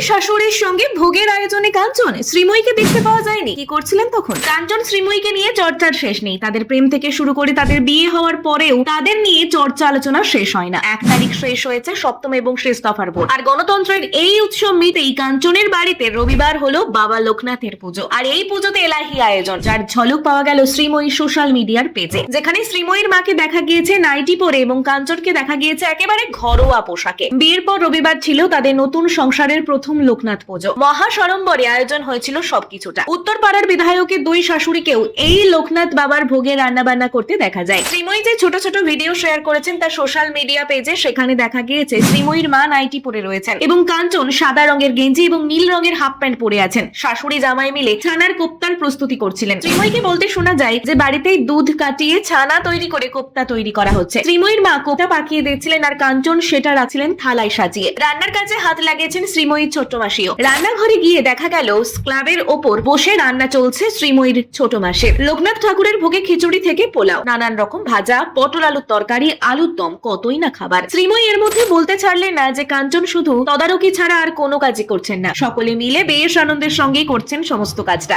শাশুড়ির সঙ্গে ভোগের আয়োজনে কাঞ্চন শ্রীময়ীকে দেখতে পাওয়া যায়নি। কি করছিলেন তখন? কাঞ্চন শ্রীময়ীকে নিয়ে চর্চার শেষ নেই। তাদের প্রেম থেকে শুরু করে তাদের বিয়ে হওয়ার পরেও তাদের নিয়ে চর্চা আলোচনা শেষ হয় না। 1 তারিখ শেষ হয়েছে সপ্তম এবং শেষ দফার ভোট। আর গণতন্ত্রের এই উৎসব মিটেই কাঞ্চনের বাড়িতে রবিবার হলো বাবা লোকনাথের পুজো। আর এই পুজোতে এলাহি আয়োজন, যার ঝলক পাওয়া গেল শ্রীময়ী সোশ্যাল মিডিয়ার পেজে, যেখানে শ্রীময়ীর মাকে দেখা গিয়েছে নাইটি পরে এবং কাঞ্চনকে দেখা গিয়েছে একেবারে ঘরোয়া পোশাকে। বিয়ের পর রবিবার ছিল তাদের নতুন সংসারের প্রথম লোকনাথ পুজো। মহা সড়ম্বরে আয়োজন হয়েছিল সবকিছুটা। উত্তরপাড়ার বিধায়কের 2 শাশুড়িকেও এই লোকনাথ বাবার ভোগে রান্না বান্না করতে দেখা যায়। শ্রীময়ী যে ছোট ছোট ভিডিও শেয়ার করেছেন তার সোশ্যাল মিডিয়া পেজে, সেখানে দেখা গিয়েছে শ্রীময়ীর মা নাইটি পরে রয়েছেন এবং কাঞ্চন সাদা রঙের গেঞ্জি এবং নীল রঙের হাফ প্যান্ট পরে আছেন। শাশুড়ি জামাই মিলে ছানার কোপ্তার প্রস্তুতি করছিলেন। শ্রীময়ীকে বলতে শোনা যায় যে বাড়িতেই দুধ কাটিয়ে ছানা তৈরি করে কোপ্তা তৈরি করা হচ্ছে। শ্রীময়ীর মা কোপ্তা পাকিয়ে দিচ্ছিলেন আর কাঞ্চন সেটা রাখছিলেন থালায় সাজিয়ে। রান্নার কাজে হাত লাগিয়েছেন শ্রীময়ীর ছোট্ট মাসিও। রান্নাঘরে গিয়ে দেখা গেল স্ল্যাবের ওপর বসে রান্না চলছে শ্রীময়ীর ছোট মাসের। লোকনাথ ঠাকুরের ভোগে খিচুড়ি থেকে পোলাও, নানান রকম ভাজা, পটল আলুর তরকারি, আলুর দম, কতই না খাবার। শ্রীময়ী এর মধ্যে বলতে ছাড়লেন না যে কাঞ্চন শুধু তদারকি ছাড়া আর কোনো কাজই করছেন না। সকলে মিলে বেশ আনন্দের সঙ্গেই করছেন সমস্ত কাজটা।